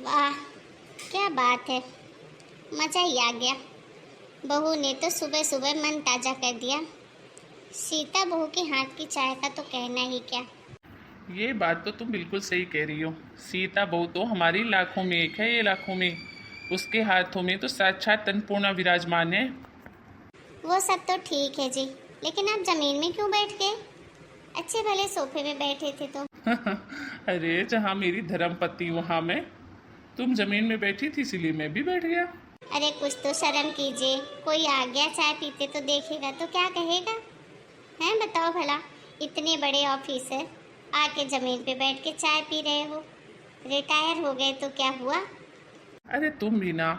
वाह, क्या बात है। मज़ा ही आ गया। बहू ने तो सुबह सुबह मन ताज़ा कर दिया। सीता बहू के हाथ की चाय का तो कहना ही क्या। ये बात तो तुम बिल्कुल सही कह रही हो। सीता बहू तो हमारी लाखों में एक है, ये लाखों में। उसके हाथों में तो साक्षात अन्नपूर्णा विराजमान है। वो सब तो ठीक है जी, लेकिन आप ज़मीन में क्यों बैठ गए? अच्छे भले सोफे में बैठे थे तो। अरे जहाँ मेरी धर्मपत्नी वहाँ मैं। तुम जमीन में बैठी थी इसीलिए मैं भी बैठ गया। अरे कुछ तो शर्म कीजिए। कोई आ गया चाय पीते तो देखेगा तो क्या कहेगा? हैं बताओ भला। इतने बड़े ऑफिसर आके ज़मीन पे बैठ के चाय पी रहे हो। रिटायर हो गए तो क्या हुआ? अरे तुम भी ना।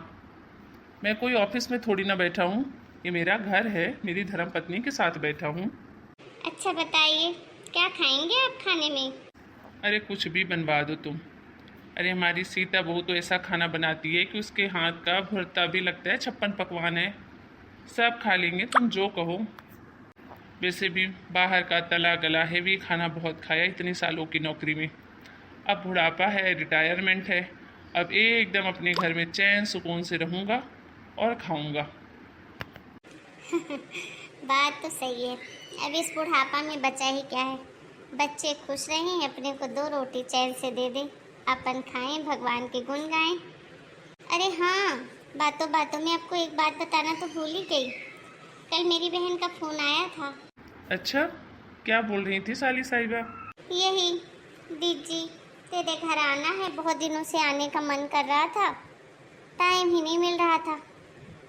मैं कोई ऑफिस में थोड़ी ना बैठा हूँ। ये मेरा घर है, मेरी धर्मपत्नी के साथ बैठा हूँ। अच्छा बताइए, क्या खाएंगे आप खाने में? अरे कुछ भी बनवा दो तुम। अरे हमारी सीता बहू तो ऐसा खाना बनाती है कि उसके हाथ का भरता भी लगता है 56 पकवान है। सब खा लेंगे, तुम जो कहो। वैसे भी बाहर का तला गला हैवी खाना बहुत खाया इतने सालों की नौकरी में। अब बुढ़ापा है, रिटायरमेंट है। अब एकदम अपने घर में चैन सुकून से रहूँगा और खाऊंगा। बात तो सही है। अब इस बुढ़ापा में बचा ही क्या है। बच्चे खुश रहें, अपने को दो रोटी चैन से दे दें, अपन खाएं, भगवान के गुण गाएं। अरे हाँ, बातों बातों में आपको एक बात बताना तो भूल ही गई। कल मेरी बहन का फोन आया था। अच्छा, क्या बोल रही थी साली साहिबा? यही, दीदी तेरे घर आना है, बहुत दिनों से आने का मन कर रहा था, टाइम ही नहीं मिल रहा था।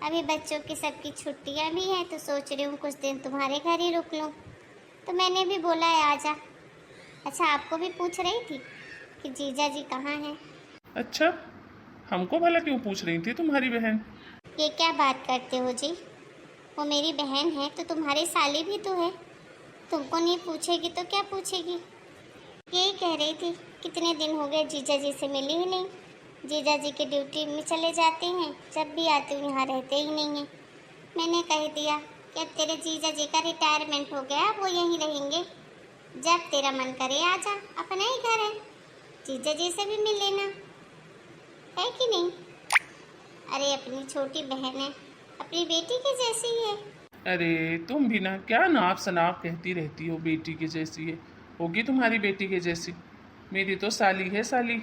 अभी बच्चों की सबकी छुट्टियां भी हैं तो सोच रही हूँ कुछ दिन तुम्हारे घर ही रुक लूँ। तो मैंने भी बोला है आजा। अच्छा, आपको भी पूछ रही थी कि जीजा जी कहाँ हैं। अच्छा, हमको भला क्यों पूछ रही थी तुम्हारी बहन? ये क्या बात करते हो जी? वो मेरी बहन है तो तुम्हारी साली भी तो है। तुमको नहीं पूछेगी तो क्या पूछेगी? यही कह रही थी कितने दिन हो गए जीजा जी से मिली ही नहीं। जीजा जी के ड्यूटी में चले जाते हैं, जब भी आते हो यहाँ रहते ही नहीं हैं। मैंने कह दिया कि अब तेरे जीजा जी का रिटायरमेंट हो गया, वो यहीं रहेंगे। जब तेरा मन करे आजा, अपना ही घर है, जीजा जी से भी मिल लेना, है कि नहीं? अरे अपनी छोटी बहन है, अपनी बेटी की जैसी ही है। अरे तुम भी ना, क्या नाप सनाप कहती रहती हो, बेटी के जैसी है। होगी तुम्हारी बेटी के जैसी। मेरी तो साली है साली।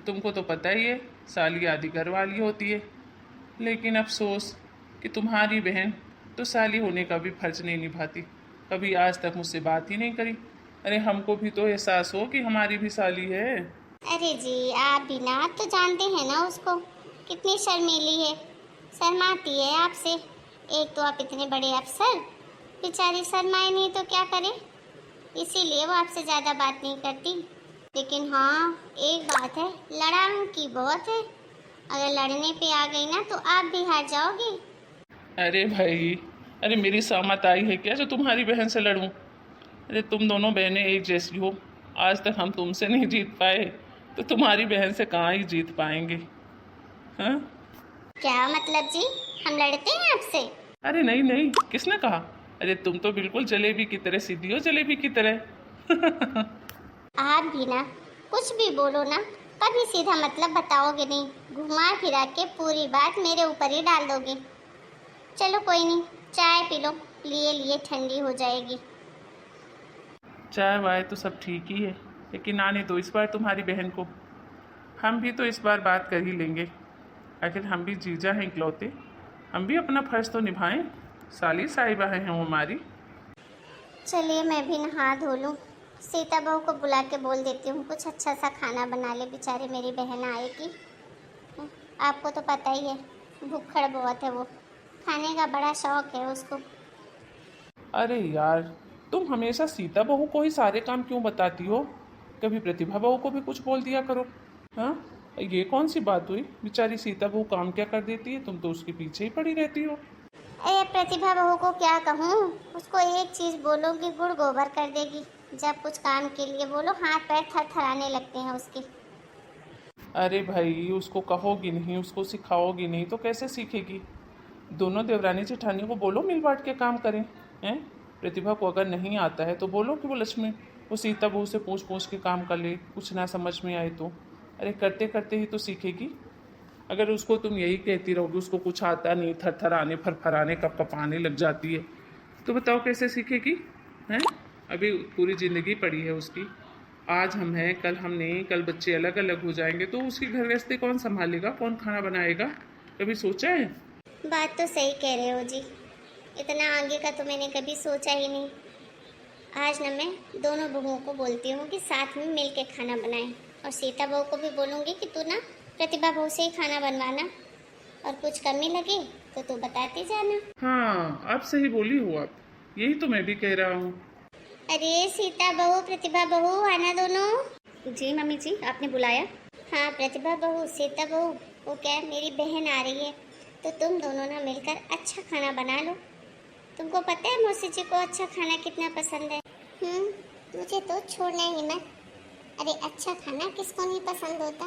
तुमको तो पता ही है, साली आदि घर वाली होती है। लेकिन अफसोस कि तुम्हारी बहन तो साली होने का भी फर्ज नहीं निभाती। कभी आज तक मुझसे बात ही नहीं करी। अरे हमको भी तो एहसास हो कि हमारी भी साली है। अरे जी, आप भी ना, आप तो जानते हैं ना उसको, कितनी शर्मीली है, शर्माती है आपसे। एक तो आप इतने बड़े अफसर, बेचारी शर्माए नहीं तो क्या करे, इसीलिए वो आपसे ज़्यादा बात नहीं करती। लेकिन हाँ, एक बात है, लड़ाऊ की बहुत है। अगर लड़ने पे आ गई ना तो आप भी हार जाओगी। अरे भाई, अरे मेरी सामत आई है क्या जो तुम्हारी बहन से लड़ूं? अरे तुम दोनों बहनें एक जैसी हो। आज तक हम तुमसे नहीं जीत पाए, तो तुम्हारी बहन से कहाँ ही जीत पाएंगे? हाँ? क्या मतलब जी? हम लड़ते हैं आपसे? अरे नहीं नहीं, किसने कहा? अरे तुम तो बिल्कुल जलेबी की तरह सीधी हो, जलेबी की तरह। आप भी ना, कुछ भी बोलो ना, कभी सीधा मतलब बताओगे नहीं, घुमा फिरा के पूरी बात मेरे ऊपर ही डाल दोगे। चलो कोई नहीं, चाय पी लो, लिए लिए ठंडी हो जाएगी। चाय वाय तो सब ठीक ही है, लेकिन आने दो इस बार तुम्हारी बहन को। हम भी तो इस बार बात कर ही लेंगे। आखिर हम भी जीजा हैं इकलौते। हम भी अपना फर्ज तो निभाएं। साली साहिबा हैं वो हमारी। चलिए मैं भी नहा धो लूँ। सीता बहू को बुला के बोल देती हूँ कुछ अच्छा सा खाना बना ले, बेचारी मेरी बहन आएगी। आपको तो पता ही है, भूखड़ बहुत है वो, खाने का बड़ा शौक है उसको। अरे यार, तुम हमेशा सीता बहू को ही सारे काम क्यों बताती हो? कभी प्रतिभा बहू को भी कुछ बोल दिया करो। हाँ, ये कौन सी बात हुई? बेचारी सीता बहू काम क्या कर देती है, तुम तो उसके पीछे ही पड़ी रहती हो। अरे प्रतिभा बहू को क्या कहूँ, उसको एक चीज़ बोलोगी गुड़ गोबर कर देगी। जब कुछ काम के लिए बोलो हाथ पैर थरथराने लगते हैं उसके। अरे भाई, उसको कहोगी नहीं, उसको सिखाओगी नहीं तो कैसे सीखेगी? दोनों देवरानी जेठानियों को बोलो मिल बांट के काम करें। हैं? प्रतिभा को अगर नहीं आता है तो बोलो कि वो लक्ष्मी, वो सीता बहू से पूछ पूछ के काम कर ले, कुछ ना समझ में आए तो। अरे करते करते ही तो सीखेगी। अगर उसको तुम यही कहती रहोगी उसको कुछ आता नहीं, थरथराने फरफराने कपकपाने लग जाती है, तो बताओ कैसे सीखेगी? हैं? अभी पूरी ज़िंदगी पड़ी है उसकी। आज हम हैं, कल हम नहीं, कल बच्चे अलग अलग हो जाएंगे, तो उसकी घर गृहस्थी कौन संभालेगा, कौन खाना बनाएगा? कभी सोचा है? बात तो सही कह रहे हो जी, इतना आगे का तो मैंने कभी सोचा ही नहीं। आज ना मैं दोनों बहुओं को बोलती हूँ कि साथ में मिल के खाना बनाएं, और सीता बहू को भी बोलूँगी कि तू ना प्रतिभा बहू से ही खाना बनवाना, और कुछ कमी लगे तो तू बताती जाना। हाँ, आप सही बोली हो। आप, यही तो मैं भी कह रहा हूँ। अरे सीता बहू प्रतिभा बहू आना दोनों। जी मम्मी जी, आपने बुलाया? हाँ प्रतिभा बहू सीता बहू, वो क्या है, मेरी बहन आ रही है, तो तुम दोनों ना मिलकर अच्छा खाना बना लो। तुमको पता है मौसी जी को अच्छा खाना कितना पसंद है। मुझे तो छोड़ना ही मत। अरे अच्छा खाना किसको नहीं पसंद होता।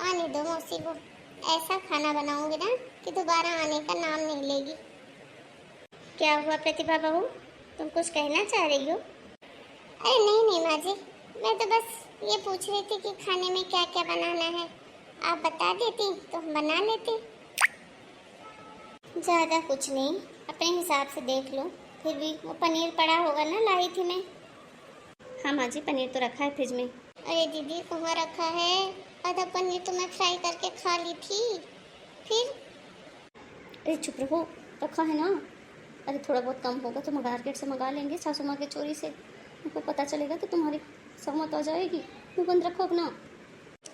आने दो मौसी को, ऐसा खाना बनाऊंगी ना कि दोबारा आने का नाम नहीं लेगी। क्या हुआ प्रतिभा बहू, तुम कुछ कहना चाह रही हो? अरे नहीं नहीं माँ जी, मैं तो बस ये पूछ रही थी कि खाने में क्या क्या बनाना है, आप बता देती तो हम बना लेते। ज़्यादा कुछ नहीं, अपने हिसाब से देख लो। फिर भी वो पनीर पड़ा होगा ना, लाई थी मैं। हाँ माँ जी, पनीर तो रखा है फ्रिज में। अरे दीदी कहाँ रखा है, आधा पनीर तो मैं फ्राई करके खा ली थी। फिर अरे चुप रहो, रखा है ना। अरे थोड़ा बहुत कम होगा तो मार्केट से मंगा लेंगे, सासू माँ के चोरी से। उनको पता चलेगा तो तुम्हारी सहमत हो जाएगी। मुँह बंद रखो अपना।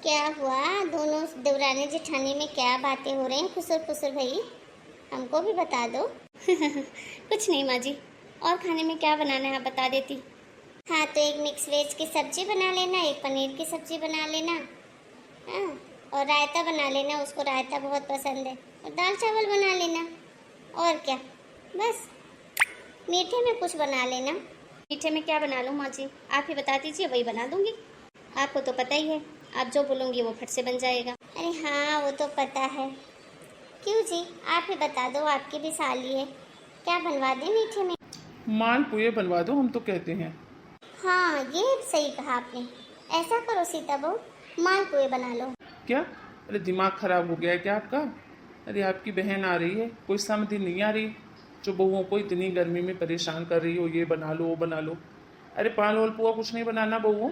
क्या हुआ, दोनों देवरानी जेठानी में क्या बातें हो रही हैं खुसर फुसर भई, हमको भी बता दो। कुछ नहीं माँ जी, और खाने में क्या बनाना है आप बता देती। हाँ तो एक मिक्स वेज की सब्जी बना लेना, एक पनीर की सब्जी बना लेना, हाँ, और रायता बना लेना, उसको रायता बहुत पसंद है, और दाल चावल बना लेना। और क्या, बस। मीठे में कुछ बना लेना। मीठे में क्या बना लूँ माँ जी, आप ही बता दीजिए, वही बना दूँगी। आपको तो पता ही है, आप जो बोलूँगी वो फट से बन जाएगा। अरे हाँ वो तो पता है। क्यों जी, आप ही बता दो, आपकी भी साली है, क्या बनवा दें मीठे में? मालपुए बनवा दो, हम तो कहते हैं। हाँ ये सही कहा आपने, ऐसा करो सीता बहू, मालपुए बना लो। क्या? अरे दिमाग खराब हो गया है क्या आपका? अरे आपकी बहन आ रही है, कोई समझ नहीं आ रही, जो बहुओं को इतनी गर्मी में परेशान कर रही हो, ये बना लो वो बना लो। अरे पान वाल पुआ कुछ नहीं बनाना बहुओं,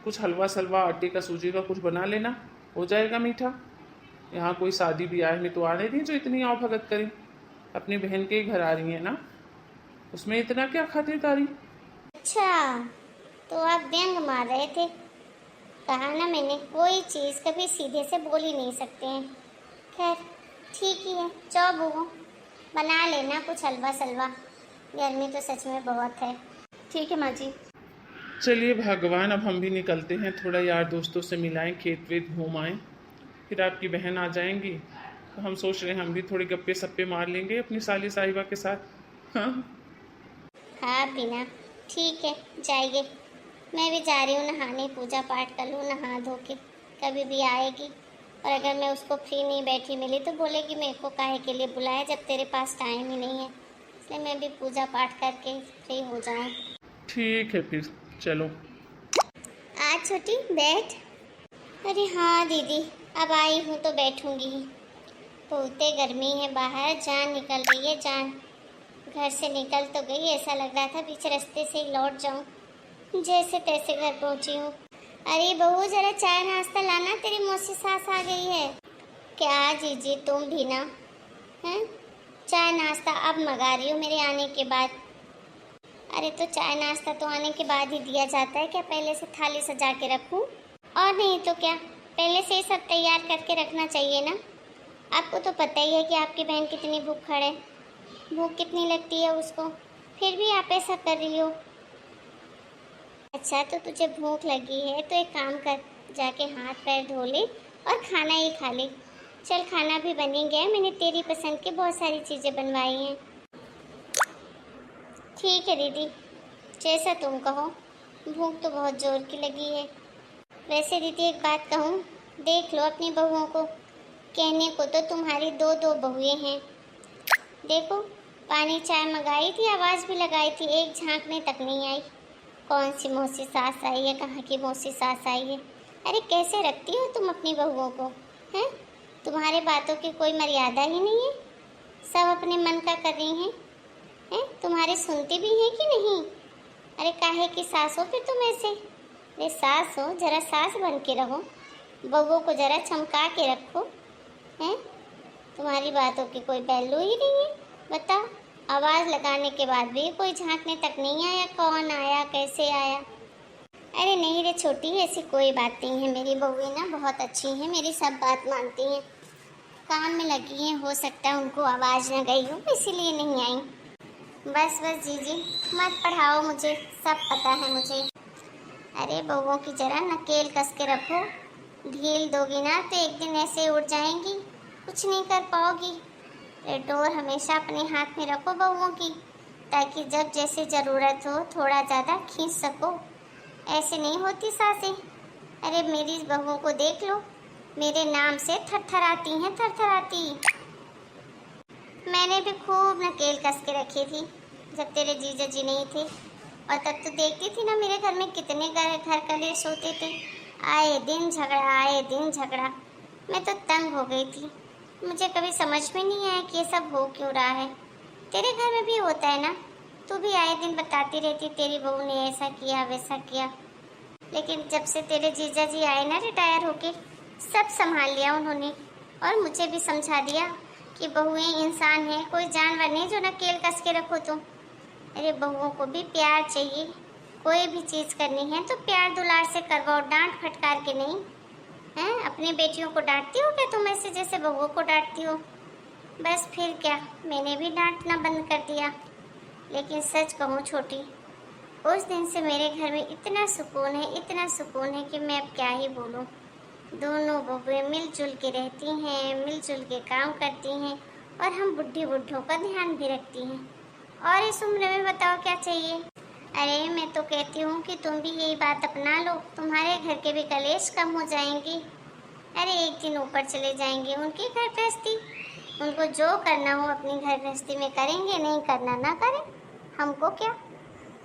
कुछ हलवा सलवा आटे का सूजी का कुछ बना लेना, हो जाएगा मीठा। यहाँ कोई शादी ब्याह में तो आने दी जो इतनी आओ भगत करें। अपनी बहन के ही घर आ रही है ना, उसमें इतना क्या खातिरदारी? अच्छा तो आप व्यंग मार रहे थे। कहा ना मैंने, कोई चीज़ कभी सीधे से बोल ही नहीं सकते हैं। खैर ठीक ही है, जाओ बहू बना लेना कुछ हलवा सलवा, गर्मी तो सच में बहुत है। ठीक है माँ जी। चलिए भगवान, अब हम भी निकलते हैं, थोड़ा यार दोस्तों से मिलाएं, खेत वेत घूम आएँ, फिर आपकी बहन आ जाएंगी तो हम सोच रहे हैं हम भी थोड़े गप्पे सप्पे मार लेंगे अपनी साली साहिबा के साथ। हाँ हाँ बिना, ठीक है जाइए, मैं भी जा रही हूँ नहाने, पूजा पाठ कर लूँ नहा धो के, कभी भी आएगी। और अगर मैं उसको फ्री नहीं बैठी मिली तो बोलेगी मेरे को काहे के लिए बुलाया जब तेरे पास टाइम ही नहीं है, इसलिए मैं भी पूजा पाठ करके फ्री हो जाऊँ। ठीक है फिर चलो। आज छोटी बैठ। अरे हाँ दीदी, अब आई हूँ तो बैठूंगी ही, बहुते गर्मी है बाहर, जान निकल रही है जान। घर से निकल तो गई, ऐसा लग रहा था बीच रास्ते से ही लौट जाऊँ, जैसे तैसे घर पहुँची हूँ। अरे बहू जरा चाय नाश्ता लाना, तेरी मौसी सास आ गई है। क्या जीजी तुम भी ना, हैं चाय नाश्ता अब मंगा रही हो मेरे आने के बाद? अरे तो चाय नाश्ता तो आने के बाद ही दिया जाता है क्या, पहले से थाली सजा के रखूं? और नहीं तो क्या, पहले से ही सब तैयार करके रखना चाहिए ना। आपको तो पता ही है कि आपकी बहन कितनी भूखड़ है, भूख कितनी लगती है उसको, फिर भी आप ऐसा कर रही हो। अच्छा तो तुझे भूख लगी है तो एक काम कर, जाके हाथ पैर धो ले और खाना ही खा ले। चल खाना भी बन ही गया, मैंने तेरी पसंद की बहुत सारी चीज़ें बनवाई हैं। ठीक है दीदी, जैसा तुम कहो, भूख तो बहुत जोर की लगी है। वैसे दीदी एक बात कहूँ, देख लो अपनी बहुओं को, कहने को तो तुम्हारी दो दो बहुएं हैं। देखो पानी चाय मंगाई थी, आवाज़ भी लगाई थी, एक झांकने तक नहीं आई। कौन सी मौसी सास आई है, कहाँ की मौसी सास आई है, अरे कैसे रखती हो तुम अपनी बहुओं को? हैं? तुम्हारे बातों की कोई मर्यादा ही नहीं है, सब अपने मन का कर रही हैं। हैं? तुम्हारी सुनती भी हैं कि नहीं? अरे काहे की सास हो फिर तुम ऐसे? अरे सास हो, जरा सास बन के रहो, बहुओं को जरा चमका के रखो। हैं? तुम्हारी बातों की कोई वैल्यू ही नहीं है। बताओ, आवाज़ लगाने के बाद भी कोई झांकने तक नहीं आया, कौन आया, कैसे आया? अरे नहीं रे छोटी, ऐसी कोई बात नहीं है। मेरी बहुएं ना बहुत अच्छी हैं, मेरी सब बात मानती हैं, काम में लगी हैं। हो सकता है उनको आवाज़ न गई हो, इसीलिए नहीं आई। बस बस जीजी, मत पढ़ाओ मुझे, सब पता है मुझे। अरे बहुओं की जरा नकेल कस के रखो, ढील दोगी ना तो एक दिन ऐसे उड़ जाएंगी, कुछ नहीं कर पाओगी। डोर हमेशा अपने हाथ में रखो बहुओं की, ताकि जब जैसे ज़रूरत हो थोड़ा ज़्यादा खींच सको। ऐसे नहीं होती सासें। अरे मेरी बहुओं को देख लो, मेरे नाम से थरथराती हैं, थरथराती। मैंने भी खूब नकेल कस के रखी थी जब तेरे जीजा जी नहीं थे, और तब तो देखती थी ना मेरे घर में कितने घर कलेश होते थे। आए दिन झगड़ा, आए दिन झगड़ा। मैं तो तंग हो गई थी। मुझे कभी समझ में नहीं आया कि ये सब हो क्यों रहा है। तेरे घर में भी होता है ना, तू भी आए दिन बताती रहती तेरी बहू ने ऐसा किया वैसा किया। लेकिन जब से तेरे जीजा जी आए ना रिटायर होके, सब संभाल लिया उन्होंने, और मुझे भी समझा दिया कि बहुएं इंसान हैं, कोई जानवर नहीं जो नकेल कस के रखो तुम। अरे बहुओं को भी प्यार चाहिए, कोई भी चीज़ करनी है तो प्यार दुलार से करवाओ, डांट फटकार के नहीं। हैं? अपनी बेटियों को डांटती हो क्या तुम ऐसे जैसे बहुओं को डांटती हो? बस फिर क्या, मैंने भी डांटना बंद कर दिया। लेकिन सच कहूँ छोटी, उस दिन से मेरे घर में इतना सुकून है, इतना सुकून है कि मैं अब क्या ही बोलूँ। दोनों बहुएं मिलजुल के रहती हैं, मिलजुल के काम करती हैं, और हम बुढ़ी बुढ़ों का ध्यान भी रखती हैं। और इस उम्र में बताओ क्या चाहिए? अरे मैं तो कहती हूँ कि तुम भी यही बात अपना लो, तुम्हारे घर के भी कलेश कम हो जाएंगे। अरे एक दिन ऊपर चले जाएंगे उनकी घर गृहस्थी, उनको जो करना हो अपनी घर गृहस्थी में करेंगे, नहीं करना ना करें, हमको क्या।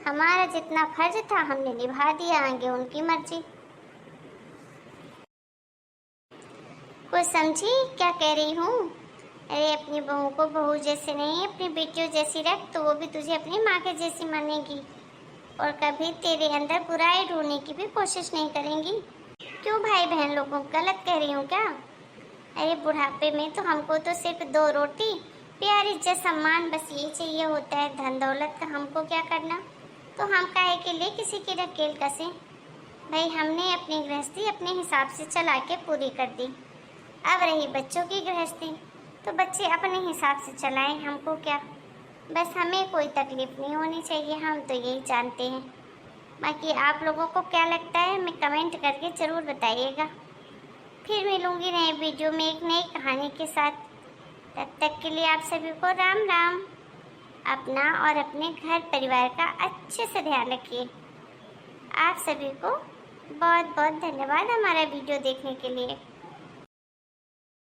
हमारा जितना फर्ज था हमने निभा दिया, आगे उनकी मर्जी। कुछ समझी क्या कह रही हूँ? अरे अपनी बहू को बहू जैसे नहीं, अपनी बेटियों जैसी रख, तो वो भी तुझे अपनी माँ के जैसी मानेगी, और कभी तेरे अंदर बुराई ढूंढने की भी कोशिश नहीं करेंगी। क्यों भाई बहन लोगों को गलत कह रही हूँ क्या? अरे बुढ़ापे में तो हमको तो सिर्फ 2 रोटी, प्यार, इज्जत, सम्मान, बस ये चाहिए होता है। धन दौलत का हमको क्या करना? तो हम काहे के लिए किसी की नकेल कसें? भाई हमने अपनी गृहस्थी अपने हिसाब से चला के पूरी कर दी। अब रही बच्चों की गृहस्थी, तो बच्चे अपने हिसाब से चलाएं, हमको क्या। बस हमें कोई तकलीफ नहीं होनी चाहिए, हम तो यही जानते हैं। बाकी आप लोगों को क्या लगता है हमें कमेंट करके ज़रूर बताइएगा। फिर मिलूँगी नए वीडियो में एक नई कहानी के साथ। तब तक के लिए आप सभी को राम राम। अपना और अपने घर परिवार का अच्छे से ध्यान रखिए। आप सभी को बहुत बहुत धन्यवाद हमारा वीडियो देखने के लिए।